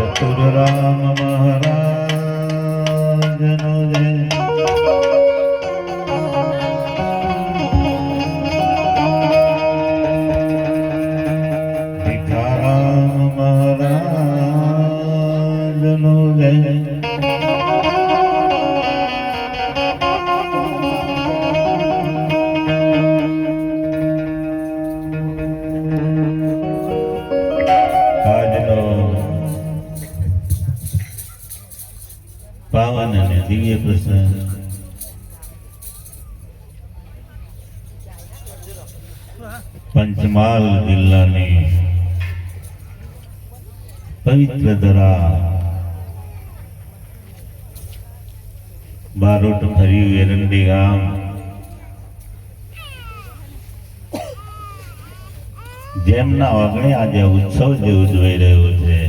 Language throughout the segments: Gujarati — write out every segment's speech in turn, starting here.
ચતુર રામ મહારાજનો જય. ભીખારામ મહારાજનો જય. પાવન અને દિવ્ય પ્રસંગ પંચમહાલ જિલ્લાની પવિત્ર ધરા બારોટ ફરી એરંડી ગામ જેમના વગણે આજે ઉત્સવ જે ઉજવાઈ રહ્યો છે,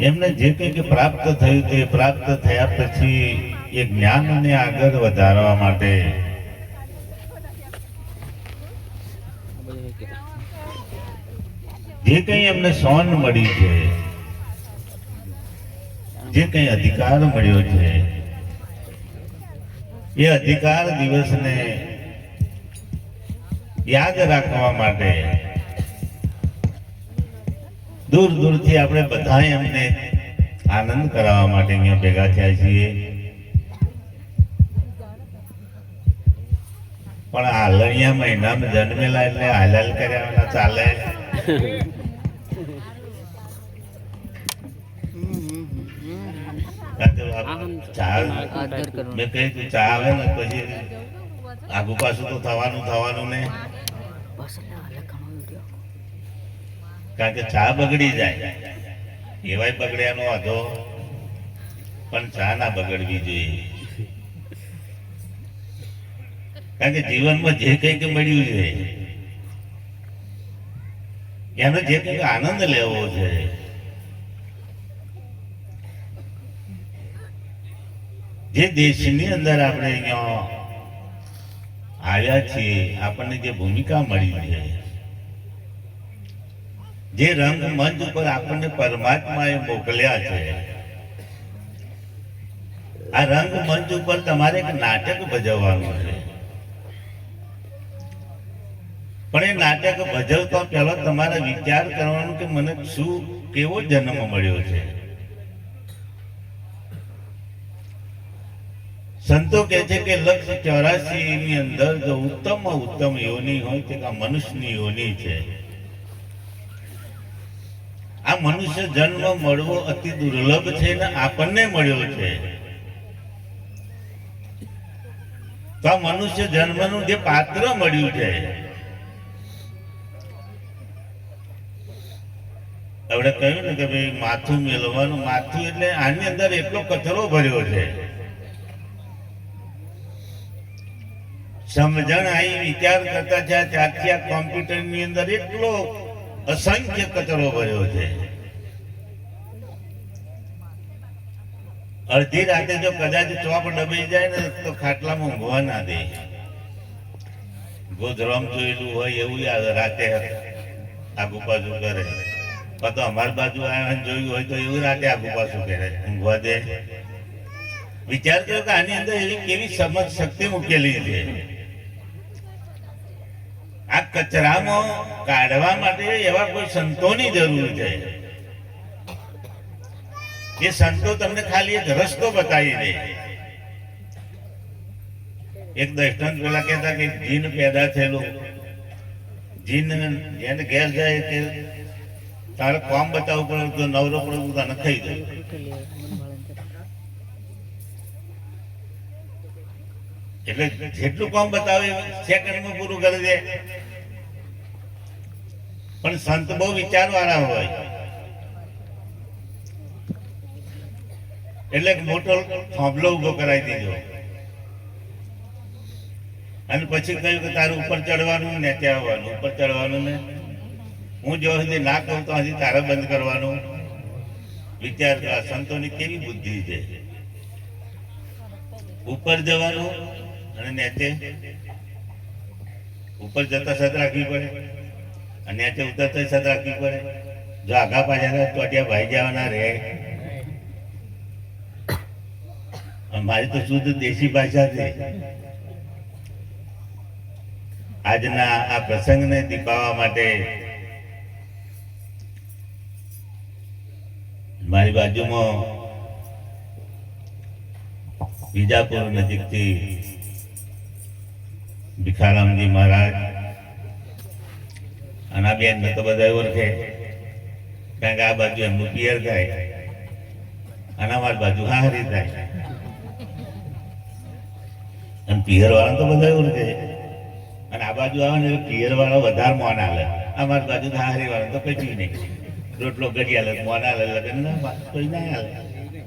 એમને જે કંઈક પ્રાપ્ત થયું તે પ્રાપ્ત થયા પછી એ જ્ઞાનને આગળ વધારવા માટે જે કંઈ એમને સોન મળી છે, જે કંઈ અધિકાર મળ્યો છે, એ અધિકાર દિવસને યાદ રાખવા માટે દૂર દૂરથી આપણે બધા એમને આનંદ કરાવવા માટે અહીંયા ભેગા થયા છીએ. પણ હાલણિયા મહિનામાં જન્મેલા એટલે હાલાલ કર્યા ચાલે. મેં કહ્યું ચા આવે ને પછી આગુ પાછું તો થવાનું ને, કારણ કે ચા બગડી જાય એવાય બગડ્યાનો વાંધો, પણ ચા ના બગડવી જોઈએ. કારણ કે જીવનમાં જે કંઈક મળ્યું છે એનો જે કંઈક આનંદ લેવો છે. જે દેશની અંદર આપણે અહીંયા આવ્યા છીએ, આપણને જે ભૂમિકા મળી છે, જે રંગ મંચ ઉપર આપણને પરમાત્માએ મોકલ્યા છે, આ રંગ મંચ ઉપર તમારે એક નાટક ભજવવાનું છે. પણ એ નાટક ભજવતા પહેલા તમારે વિચાર કરવાનું કે મને શું કેવો જન્મ મળ્યો છે. સંતો કહે છે કે 184 ની અંદર જો ઉત્તમ યોની હોય તે મનુષ્યની યોની છે. આ મનુષ્ય જન્મ મળવો અતિ દુર્લભ છે ને આપણને મળ્યો છે. તો આ મનુષ્ય જન્મનું જે પાત્ર મળ્યું છે, આપણે કહ્યું ને કે ભાઈ માથું મેળવવાનું, માથું એટલે આની અંદર એટલો કચરો ભર્યો છે. સમજણ આવી વિચાર કરતા છે ત્યારથી આ કોમ્પ્યુટર ની અંદર એટલો અસંખ્ય કચરો ભર્યો છે. અડધી રાતે જો કદાચ ચોપ ડબાઈ જાય ને તો ખાટલામાં ઊંઘવા ના દે. ગોધરામ જોયેલું હોય એવું રાતે આગુ પાછું કરે. તો અમારી બાજુ આવ્યા જોયું હોય તો એવું રાતે આગુ પાછું કરે, ઊંઘવા દે. વિચાર કર્યો કે આની અંદર એવી કેવી સમજ શક્તિ મૂકેલી છે. આ કચરામાં કાઢવા માટે એવા કોઈ સંતોની જરૂર છે. એ સંતો તમને ખાલી એક રસ્તો બતાવી દે. એક દ્રષ્ટાંત પેલા કહેતા કે જીન પેદા થયેલું, જીન જેને ઘેર જાય કે તારે કામ બતાવવું પડે તો નવરો પડે તને ખાઈ જાય. એટલે જેટલું કામ બતાવે સેકન્ડમાં પૂરું કરી દે. પણ સંત બહુ વિચારવાળા હોય એટલે મોટો થાંભલો ઉભો કરાવી દીધો અને પછી કહ્યું કે તારે ઉપર ચડવાનું ને ત્યાં આવવાનું, ઉપર ચડવાનું ને હું જો સુધી ના કહું તો હજી તારે બંધ કરવાનું. વિચાર સંતોની કેવી બુદ્ધિ છે. ઉપર જવાનું અને નેચે ઉપર જતા સત રાખવી પડે અને નીચે ઉતરતા સત રાખવી પડે. જો આગા પાછળ ટોટિયા ભાઈ જવાના રહે. મારી તો શુદ્ધ દેશી ભાષા છે. આજના આ પ્રસંગને દીપાવવા માટે મારી બાજુમાં વિજાપુર નજીકથી ભીખારામજી મહારાજ અને આ બેન તો બધા ઓળખે, કારણ કે આ બાજુ એમનું પિયર થાય અને અમારી બાજુ હારી થાય. અને પિયર વાળા તો બધા ઓળખે અને આ બાજુ આવે ને પિયર વાળા વધારે મોન આલે. અમારી બાજુ હારી વાળા તો કઈ નહીં, રોટલો ઘડી આલે, મોન આલે, લગન ના કોઈ ના આલે.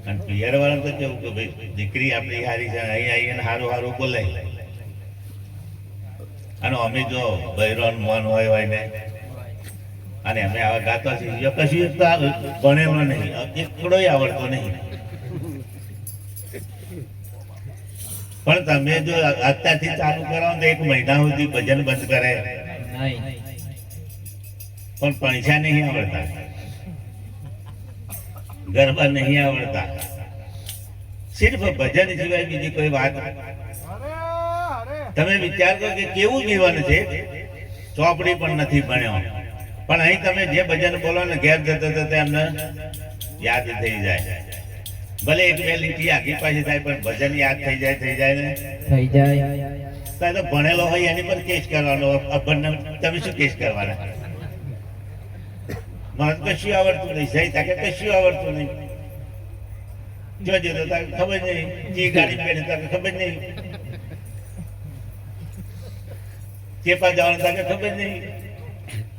અને પિયર વાળા તો કેવું કે ભાઈ દીકરી આપણી હારી છે, અહીં આવીને સારું સારું બોલાય. અને અમે જો બૈરોન મોન હોય ને અને અમે આવા ગાતા છીએ, કશું ભણેલો નહીં, એકડોય આવડતો નહીં. પણ તમે જો અત્યારથી ચાલુ કરાવો તો 1 મહિના સુધી ભજન બંધ કરે પણ પૈસા નહીં આવડતા, ગરબા નહીં આવડતા. સિર્ફ ભજન સિવાય બીજી કોઈ વાત. તમે વિચાર કરો કે કેવું જીવન છે. ચોપડી પણ નથી ભણ્યો પણ અહીં તમે જે ભજન બોલો ને ઘેર જતા જતા એમને યાદ થઈ જાય. ભલે 1-2 લીટી આગી પાછી થાય પણ ભજન યાદ થઈ જાય ને થઈ જાય. તો ભણેલો હોય એની પર કેસ કરવાનો. અભણને તમે શું કેસ કરવાના? મને કશું આવડતું નહીં, સહી થાય કે કશું આવડતું નહીં. જોજો તો ખબર નહીં, જે ગાડી પહેરી ખબર નહીં, ચેપા જવાનું તાકે ખબર નહીં.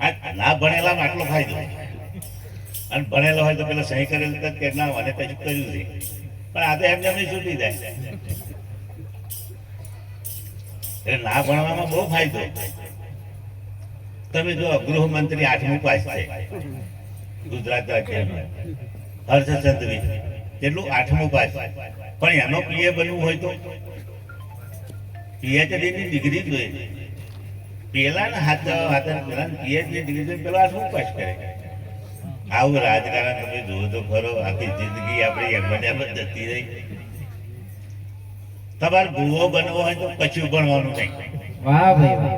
આ ના ભણેલામાં આટલો ફાયદો, અને ભણેલો હોય તો પેલા સહી કરેલું કે ના મને કશું કર્યું નહીં, પણ આ તો એમને છૂટી જાય. એટલે ના ભણવામાં બહુ ફાયદો. તમે જો ગૃહમંત્રી 8મું પાસ છે ગુજરાત રાજ્યમાં, હર્ષ સંઘવી કેટલું 8મું પાસ, પણ એનો પીએ બનવું હોય તો PhD ની ડિગ્રી જોઈએ. પેલા ને હાથ પેલા PhD ડિગ્રી જોઈએ, પેલા 8મું પાસ કરે. આવું રાજકારણ તમે જુઓ તો ખરો. આખી જિંદગી આપણી એમ જતી રહી. તમારે ભૂવો બનવો હોય તો કશું ભણવાનું નહીં. વાહ ભાઈ,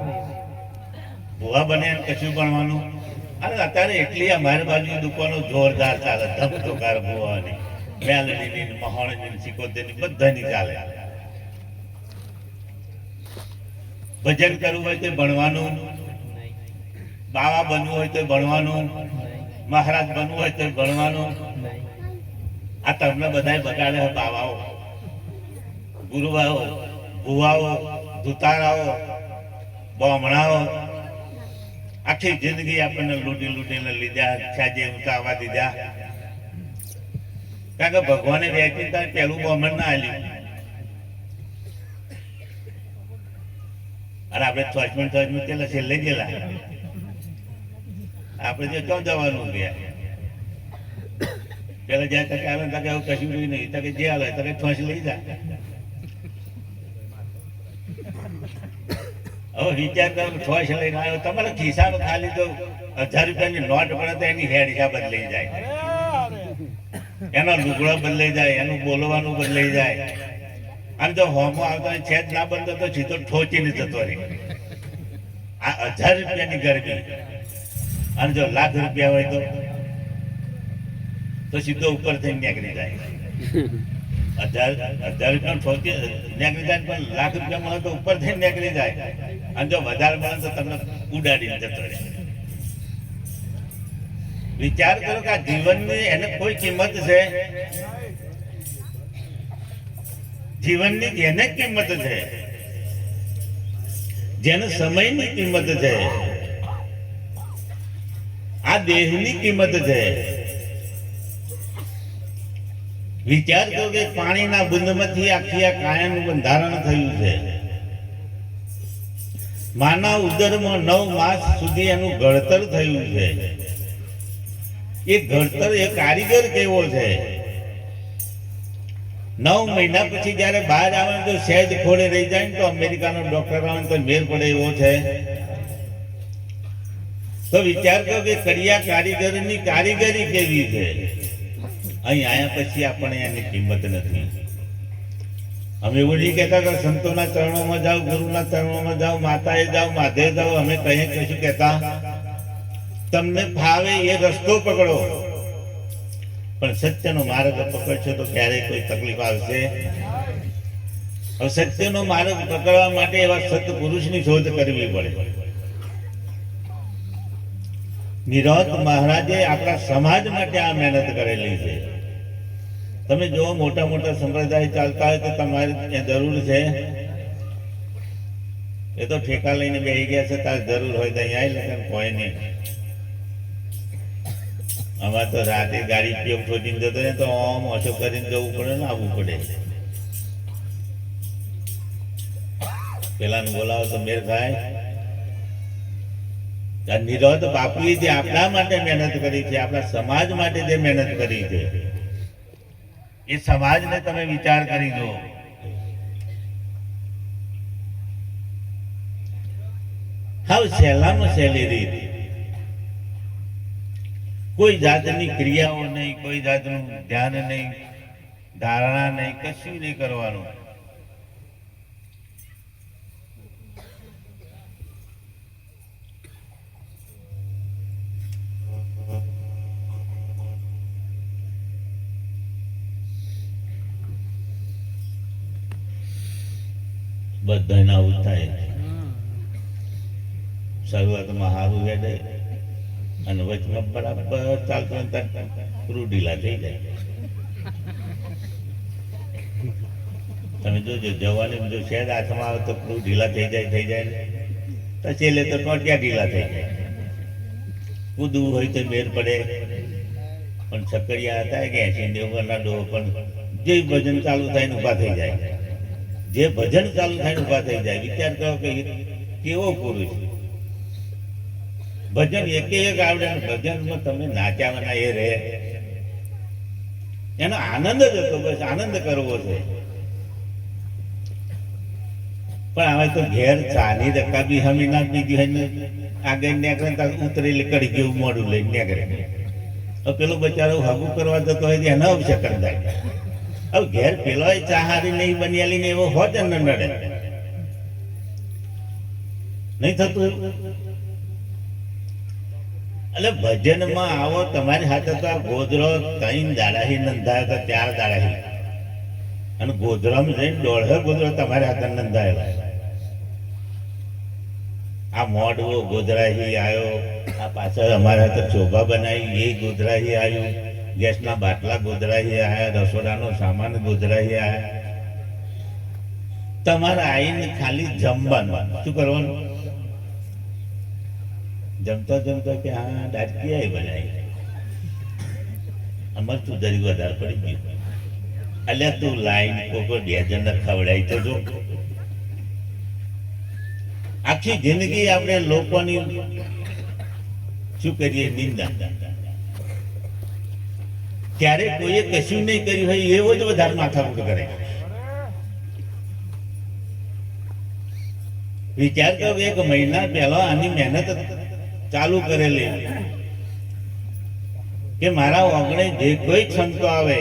ભૂવા બને કશું ભણવાનું. અને અત્યારે એટલી અમારી બાજુ દુકાનો જોરદાર ચાલે, ધમધોકાર ભૂવાની, મેલડીની, મહોણની, સિકોતેરની બધાની ચાલે. ભજન કરવું હોય તો ભણવાનું, બાવા બનવું હોય તો ભણવાનું, મહારાજ બનવું હોય તો ભણવાનું. આ તમને બધા બગાડે બાવાઓ, ગુરુવાઓ, ભુવાઓ, ધુતારાઓ, બમણાઓ. આખી જિંદગી આપણને લૂંટીને લીધા, છાજે ઊંચાવા દીધા. કારણ કે ભગવાને વેચી પેલું બમણ ના આલ્યું. અને આપણે ચોચમણ પેલા છેલ્લે ગયેલા. આપણે જો ક્યાં જવાનું ગયા પેલા જ્યાં તકે આવે તકે એવું કશું નહીં, તકે જે આવે તકે છોચ લઈ જાય. હવે વિચાર કરો, છોચ લઈને આવ્યો, તમારા ખિસ્સામાં ખાલી તો 1000 રૂપિયાની નોટ પડે તો એની હેડ હિસાબ બદલાઈ જાય, એનો લુગડો બદલાઈ જાય, એનું બોલવાનું બદલાઈ જાય. અને જો હોમો આવતા છેદ ના બનતો તો સીધો ઠોચીને જતો રહે. આ 1000 રૂપિયાની ગરબી. અને જો લાખ રૂપિયા હોય તો સીધો ઉપર થઈને નીકળી જાય. 1000 રૂપિયા ઠોકી નીકળી જાય, પણ લાખ રૂપિયા મળે તો ઉપર થઈને નીકળી જાય. અને જો વધારે મળે તો તમને ઉડાડીને જતો રહે. વિચાર કરો કે આ જીવનની એને કોઈ કિંમત છે? જીવનની જેને કિંમત છે, જેને સમયની કિંમત છે, આ દેહની કિંમત છે. વિચાર કરો કે પાણીના બુંદમાંથી આખી આ કાયાનું બંધારણ થયું છે. માના ઉદરમાં 9 માસ સુધી એનું ઘડતર થયું છે. એ ઘડતર એ કારીગર કેવો છે? 9 મહિના પછી જયારે બહાર આવે તો સહેજ ખોડે રહી જાય ને તો અમેરિકાનો ડોક્ટર આવે તો મેર પડે એવો છે. તો વિચાર કરો કે કડિયા કારીગરની કારીગરી કેવી છે. અહીં આયા પછી આપણે એની કિંમત નથી. અમે એવું નહીં કહેતા કે સંતોના ચરણોમાં જાઓ, ગુરુના ચરણોમાં જાઓ, માતાએ જાઓ, માધે જાઓ. અમે કહીએ કશું કહેતા, તમને ફાવે એ રસ્તો પકડો, પણ સત્યનો માર્ગ પકડશો તો ક્યારેય કોઈ તકલીફ આવશે. હવે સત્યનો માર્ગ પકડવા માટે એવા સત્પુરુષની શોધ કરવી પડે. નિરોધ મહારાજે આપણા સમાજ માટે આ મહેનત કરેલી છે. તમે જો મોટા મોટા સંપ્રદાય ચાલતા હોય તો તમારે ત્યાં જરૂર છે. એ તો ઠેકા લઈને બેસી ગયા છે, તારે જરૂર હોય તો અહીંયા આવી કોઈ નહીં. આમાં તો રાતે ગાડી પીએમ છોડીને જતો ને તો આમ ઓછો કરીને જવું પડે ને આવવું પડે. પેલાને બોલાવો તો મેર ખાય. નિરોધ બાપુએ જે આપણા માટે મહેનત કરી છે, આપણા સમાજ માટે જે મહેનત કરી છે, એ સમાજને તમે વિચાર કરી દો. હાવ સહેલામાં સહેલી રીત, કોઈ જાતની ક્રિયાઓ નહીં, કોઈ જાતનું ધ્યાન નહીં, ધારણા નહીં, કશું નહીં કરવાનું. બધાને આવું થાય. શરૂઆતમાં સારું હેડે અને વચમાં બરાબર ચાલતું પૂરું ઢીલા થઈ જાય. તમે જોજો જવાની જો શેર હાથમાં આવે તો પૂરું ઢીલા થઈ જાય પછી એટલે તો ટોટિયા ઢીલા થઈ જાય. કૂદવું હોય તો મેર પડે. પણ છકડિયા હતા કે 80 ઉંમરના ડોહો પણ જે ભજન ચાલુ થાય ને ઊભા થઈ જાય. જે ભજન ચાલુ થાય ને ઊભા થઈ જાય. વિચાર કરો કે કેવો પુરુષ. ભજન એક આવડે ને ભજનમાં તમે નાચ્યાવાના એ રહે. એનો આનંદ જ હતો, બસ આનંદ કરવો છે. પણ હવે તો ઘેર ચાની રકાબી હમી ના પીધી હોય ને આગળ નીકળે ઉતરેલી કડી જેવું મોડું લઈને નીકળે. હવે પેલો બચારો હગું કરવા જતો હોય એને અવસકર થાય. હવે ઘેર પેલો ચાહારી નહીં બનિયાલી ને એવો હોત ને નડે નહીં થતું. એટલે ભજનમાં આવો તમારી હાથે તો આ ગોધરો 3 દાડાથી નંધાયો તો 4 દાડાથી, અને ગોધરામાં જઈને 1.5 ગોધરો તમારી હાથે નંધાયેલો. આ મોડવો ગોધરાહી આવ્યો, આ પાછળ અમારા હાથે ચોભા બનાવી એ ગોધરાહી આવ્યું, ગેસના બાટલા ગોધરાહી આવ્યા, રસોડાનો સામાન ગોધરાહી આવ્યા. તમારે આવીને ખાલી જમવાનું. શું કરવાનું? જમતો જમતો કે હા દાટકી આવી બનાવી, અમારે તું દરી વધારે પડી ગયું. અલ્યા તું લાઈન કોકો 2 જણને ખવડાવી તો જો. આખી જિંદગી આપણે લોકોની શું કરીએ? નિંદા. ત્યારે કોઈએ કશું નહીં કર્યું હોય એવો જ વધારે માથાકૂટ કરે. વિચાર કરો, 1 મહિના પહેલા આની મહેનત ચાલુ કરેલી કે મારા ઓગણે જે કોઈ સંતો આવે,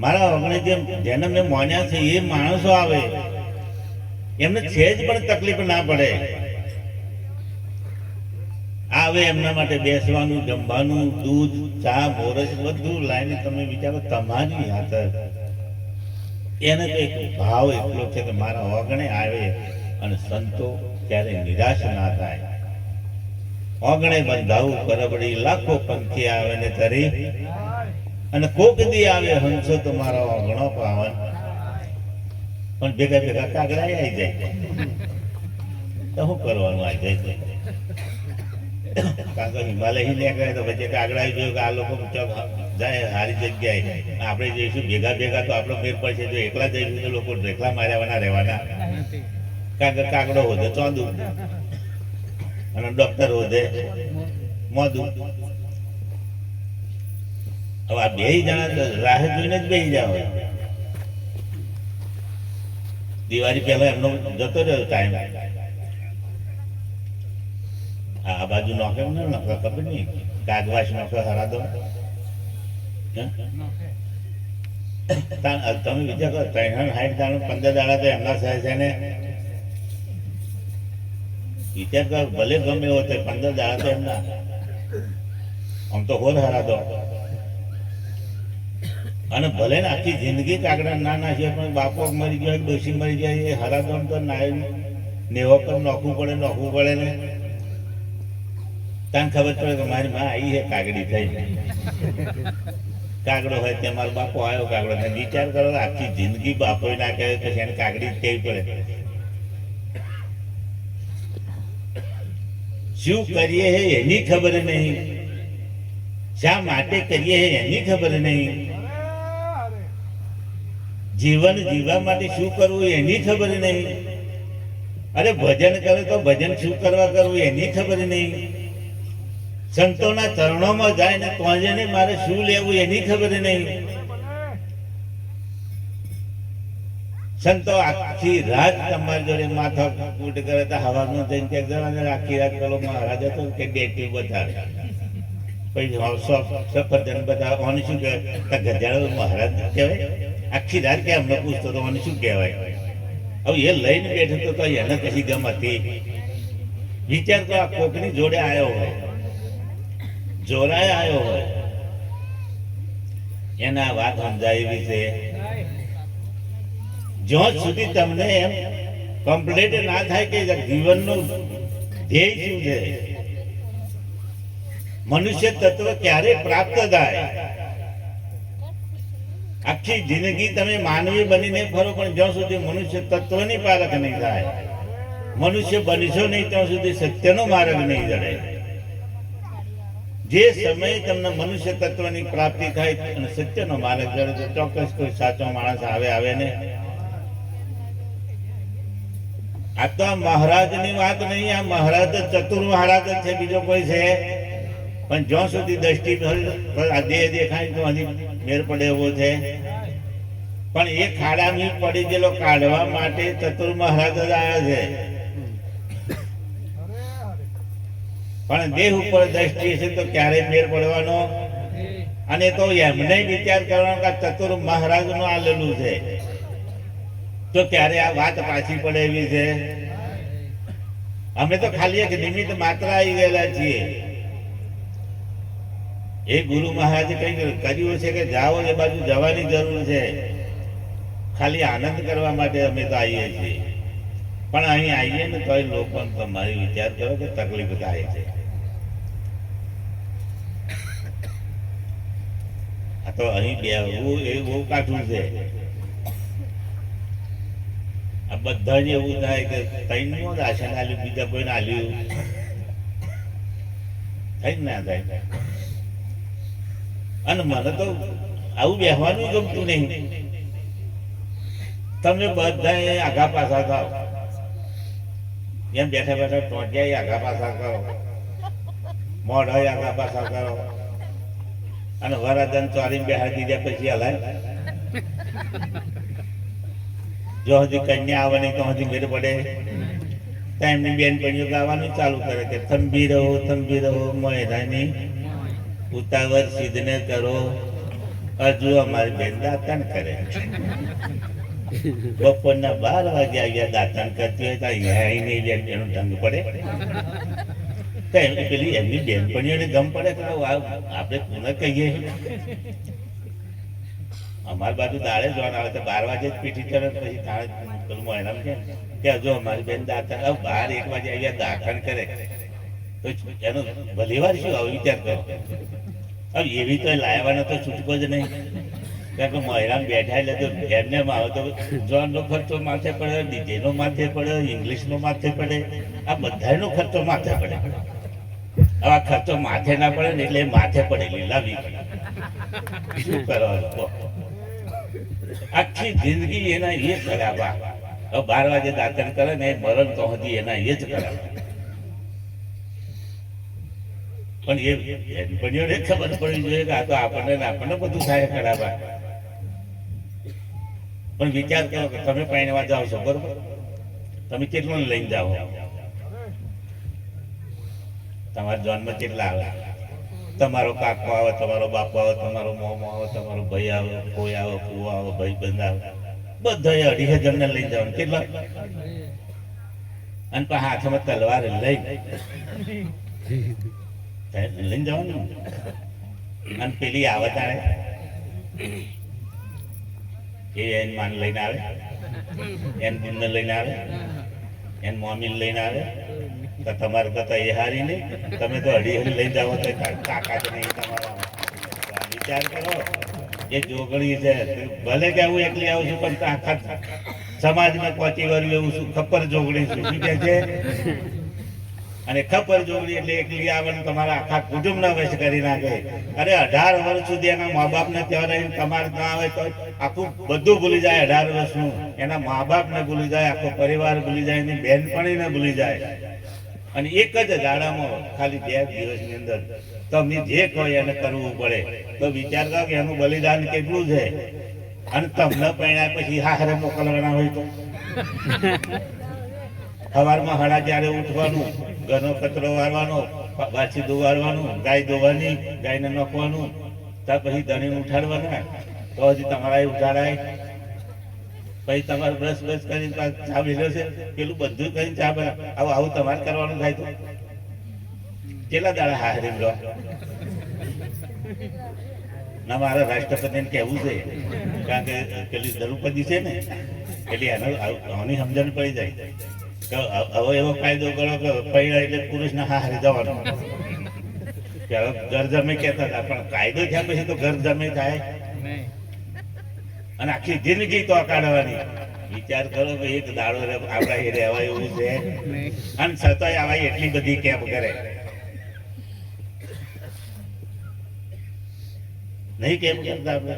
મારા ઓગણે જેને મેં માન્યા છે એ માણસો આવે, એમને સહેજ પણ તકલીફ ના પડે. આવે એમના માટે બેસવાનું, જમવાનું, દૂધ, ચા, મોરસ બધું લાઈને તમે વિચારો તમારી હાથે. એને તો એક ભાવ એટલો છે કે મારા ઓગણે આવે અને સંતો ત્યારે નિરાશ ના થાય. ઓગણે બંધાવું પરબડી, લાખો પંખી આવે ને તરી, અને કોક દી આવે હંસો તો મારા ઓગણો પાવન. પણ ભેગા ભેગા કાગડા આવી જાય તો શું કરવાનું? આવી જાય કારણ કે હિમાલય નીકળે તો પછી કાગડા જોયું કે આ લોકો જાય સારી જગ્યાએ, આપણે જઈશું ભેગા ભેગા તો આપણો મેર પડશે. જો એકલા જઈશું તો લોકો ઢેકલા માર્યાવાના રહેવાના. કારણ કે કાગડો હોદે ચોંદું અને ડોક્ટર હોદે મોદું. હવે આ 2 જણા રાહ જોઈને જ બેસી જાવ. દિવાળી પહેલા એમનો જતો રહ્યો ટાઈમ. આ બાજુ નોખે ને નોખે ખબર નહીં, કાગવાસ નોખે હરાદો. તમે વિચાર કરો 360 15 દાડા તો એમના થાય છે ને. વિચાર કરો, ભલે ગમે એવો 15 દાડા તો એમના. આમ તો હોર હરાદો. અને ભલે ને આખી જિંદગી કાગડા ના નાખીએ પણ બાપો મરી ગયો, ડોશી મરી જાય, એ હરાદો તો નેવો પર નોખવું પડે ને. તને ખબર પડે કે મારી માં આવી છે કાગડી થઈ, કાગડો હોય તે મારો બાપો આવ્યો કાગડો. વિચાર કરો, આખી જિંદગી બાપો ના કહે પછી એને કાગડી કેવી પડે. શું કરીએ હે એની ખબર નહીં, શા માટે કરીએ હે એની ખબર નહીં, જીવન જીવવા માટે શું કરવું એની ખબર નહીં. અરે ભજન કરે તો ભજન શું કરવા કરવું એની ખબર નહીં. સંતોના ચરણોમાં જાય ને તો જઈને મારે શું લેવું એની ખબર નહીં. સંતો આખી રાત તમારી જોડે માથા કૂટ કરે તો હવાનું થઈને આખી રાત પેલો મહારાજ હતો કે ડેટી બતાવે, પછી સફરજન બતાવે. ઓને શું કહેવાય? ગજાળો મહારાજ કહેવાય. આખી રાત કે અમને પૂછતો તો મને શું કહેવાય? હવે એ લઈને બેઠો તો એને કશી ગમ હતી. વિચાર તો આ કોકની જોડે આવ્યો હોય, જોરાય આવ્યો હોય, એના વાત સમજાવી છે. જ્યાં સુધી તમને એમ કમ્પ્લીટ ના થાય કે જીવનનું ધ્યેય શું છે, મનુષ્ય તત્વ ક્યારે પ્રાપ્ત થાય. આખી જિંદગી તમે માનવી બનીને ફરો પણ જ્યાં સુધી મનુષ્ય તત્વની પારખ નહીં થાય, મનુષ્ય બનશો નહીં ત્યાં સુધી સત્યનો માર્ગ નહીં જડે. જે સમયે તમને મનુષ્ય તત્વની પ્રાપ્તિ થાય અને સત્યનો માર્ગ જડે તો ચોક્કસ કોઈ સાચો માણસ આવે ને. આ તો મહારાજની વાત નહીં, આ મહારાજ ચતુર મહારાજ છે, બીજો કોઈ છે. પણ જ્યાં સુધી દ્રષ્ટિ દેહ દેખાય તો હજી મેર પડે એવો છે. પણ એ ખાડામાં પડી ગયેલો કાઢવા માટે ચતુર મહારાજ જ આવ્યા છે. પણ દેહ ઉપર દ્રષ્ટિ છે તો ક્યારે મેર પડવાનો. અને તો એમને વિચાર કરવાનો કે ચતુર મહારાજ નું આલેલું છે તો ક્યારે આ વાત પાછી પડે એવી છે. અમે તો ખાલી એક નિમિત્ત માત્ર આવી ગયેલા છીએ. એ ગુરુ મહારાજે કઈ કર્યું છે કે જાઓ એ બાજુ જવાની જરૂર છે, ખાલી આનંદ કરવા માટે અમે તો આવીએ છીએ. પણ અહીં આવીએ ને તો લોકો તમારી વિચાર કરો કે તકલીફ થાય છે. આ તો અહીં બેહવું એ બહુ કાઠું છે. આ બધાને એવું થાય કે તૈનું રાશન આલ્યું, બીજા કોઈને આલ્યું થાય ના થાય. અને મને તો આવું બેહવાનું ગમતું નહીં. તમે બધા આગા પાછા થાવ, એમ બેઠા બેઠા ટોટિયા આગા પાછા કરો, મોઢા આગા પાછા કરો, અને વરાદન ચોરી બેહાડી દીધા પછી હલાય. જો હજી કન્યા આવે નહીં તો હજી મેર પડે તો એમની બેનપણીઓ ગાવાનું ચાલુ કરે કે થંભી રહો મોયરાની ઉતાવળ સિદ્ધને કરો, હજુ અમારી બેન દાતન કરે. બપોરના 12 વાગે આવ્યા દાતન કરતી હોય તો અહીંયા એનું ઢંગ પડે. પેલી એમની બેનપણીઓને ગમ પડે કે આપણે કોને કહીએ. અમારી બાજુ દાડે જોવા આવે તો 12 વાગે જ પીઠી ચડે, પછી પેલું મોયરામ કે હજુ અમારી બેન દાતન 12-1 વાગે આવ્યા દાતન કરે તો એનો ભલીવાર શું આવું વિચાર કરો. હવે એવી તો લાવવાનો તો છૂટકો જ નહીં. કારણ કે મહિલા બેઠા એટલે તો એમને આવે તો જોવાનો ખર્ચો માથે પડે, ડીજેનો માથે પડે, ઇંગ્લિશનો માથે પડે, આ બધાનો ખર્ચો માથે પડે. હવે આ ખર્ચો માથે ના પડે ને એટલે માથે પડેલી લાવી શું કરવાનું. આખી જિંદગી એના એ કરાવવા. હવે 12 વાગે દાતન કરે ને મરણ તો હજી એના એ જ કરાવવા. પણ એ બેનપણીઓને ખબર પડવી જોઈએ કે આ તો આપણને બધું થાય કરાવવા. પણ વિચાર કરો કે તમે પાણીમાં જાઓ છો બરોબર, તમે કેટલું લઈને જાઓ, તમારા જન્મ કેટલા આવે? તમારો કાકો આવે, તમારો બાપો આવે, તમારો મોમો આવે, તમારો ભાઈ આવે, કોઈ આવે, ફૂવો આવે, ભાઈ બંધ આવે, બધા 2.5 જણને લઈ જવાનું. કેટલા? અને પણ હાથમાં તલવાર લઈને જવાનું. અને પેલી આવે તારે એ એન માન લઈને આવે, એન બુનને લઈને આવે, એન મમ્મીને લઈને આવે. તો તમારે કરતા એ હારી નહીં, તમે તો 2.5 લઈને જાઓ તો તાકાત નહીં તમારા. વિચાર કરો, એ જોગણી છે. ભલે કે હું એકલી આવું છું, પણ આખા સમાજમાં પહોંચી વળ્યું એવું શું ખપ્પર જોગણી છું. શું કે છે? અને ખપ્પર જોગણી એટલે એકલી આવે ને તમારા આખા કુટુંબના વશ કરી નાખે. અરે 18 વર્ષ સુધી એના મા બાપને ત્યાં રહીને તમારે ના આવે તો આખું બધું ભૂલી જાય. 18 વર્ષનું એના મા બાપને ભૂલી જાય, આખો પરિવાર ભૂલી જાય, એની બહેનપણીને ભૂલી જાય. અને એક જ દાડામાં ખાલી 2 દિવસની અંદર તમે જે કહો એને કરવું પડે. તો વિચાર કરો કે એનું બલિદાન કેટલું છે. અને તમને પહેણ્યા પછી હારે મોકલવાના હોય તો સવારમાં 4:30 ઉઠવાનું, ઘરનો કચરો વારવાનો, પાછી દોવારવાનું, ગાય દોવાની, ગાયને નાખવાનું, ત્યાર પછી ધણીને ઉઠાડવાના. તો હજી તમારા ઉઠાડાય. પછી તમારે બ્રશ કરીને ચા મેળ્યો છે, પેલું બધું કરીને ચા બના. આવું તમારે કરવાનું થાય તો કેટલા દાડા હારે રહો. ના, મારા રાષ્ટ્રપતિને કહેવું છે, કારણ કે પેલી દ્રૌપદી છે ને, એટલે આની સમજણ પડી જાય કે હવે એવો કાયદો કરો કે પૈડા એટલે પુરુષના હારે જવાનું. ઘર જમે કહેતા હતા, પણ કાયદો થયા પછી તો ઘર જમે થાય. અને આખી જિંદગી તો કાઢવાની. વિચાર કરો કે એક દાડો આપણા એ રહેવાય એવું છે. અને છતાંય આવા એટલી બધી કેપ કરે નહીં. કેમ કરતા આપણે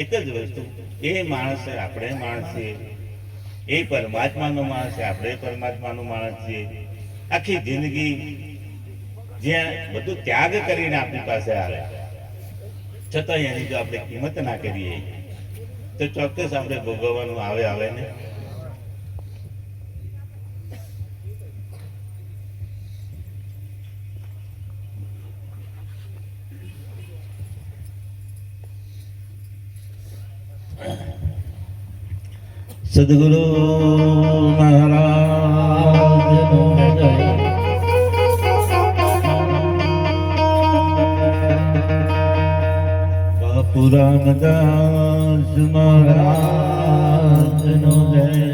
એક જ વસ્તુ, એ માણસ છે, આપણે માણસ છીએ. એ પરમાત્માનો માણસ છે, આપણે પરમાત્માનો માણસ છીએ. આખી જિંદગી જ્યાં બધું ત્યાગ કરીને આપણી પાસે આવે, છતાં એની જો આપણે કિંમત ના કરીએ તો ચોક્કસ આપણે ભોગવવાનું આવે ને. સદગુરુ મહારાજનો જય. બાપુ રામદાસ મહારાજનો જય.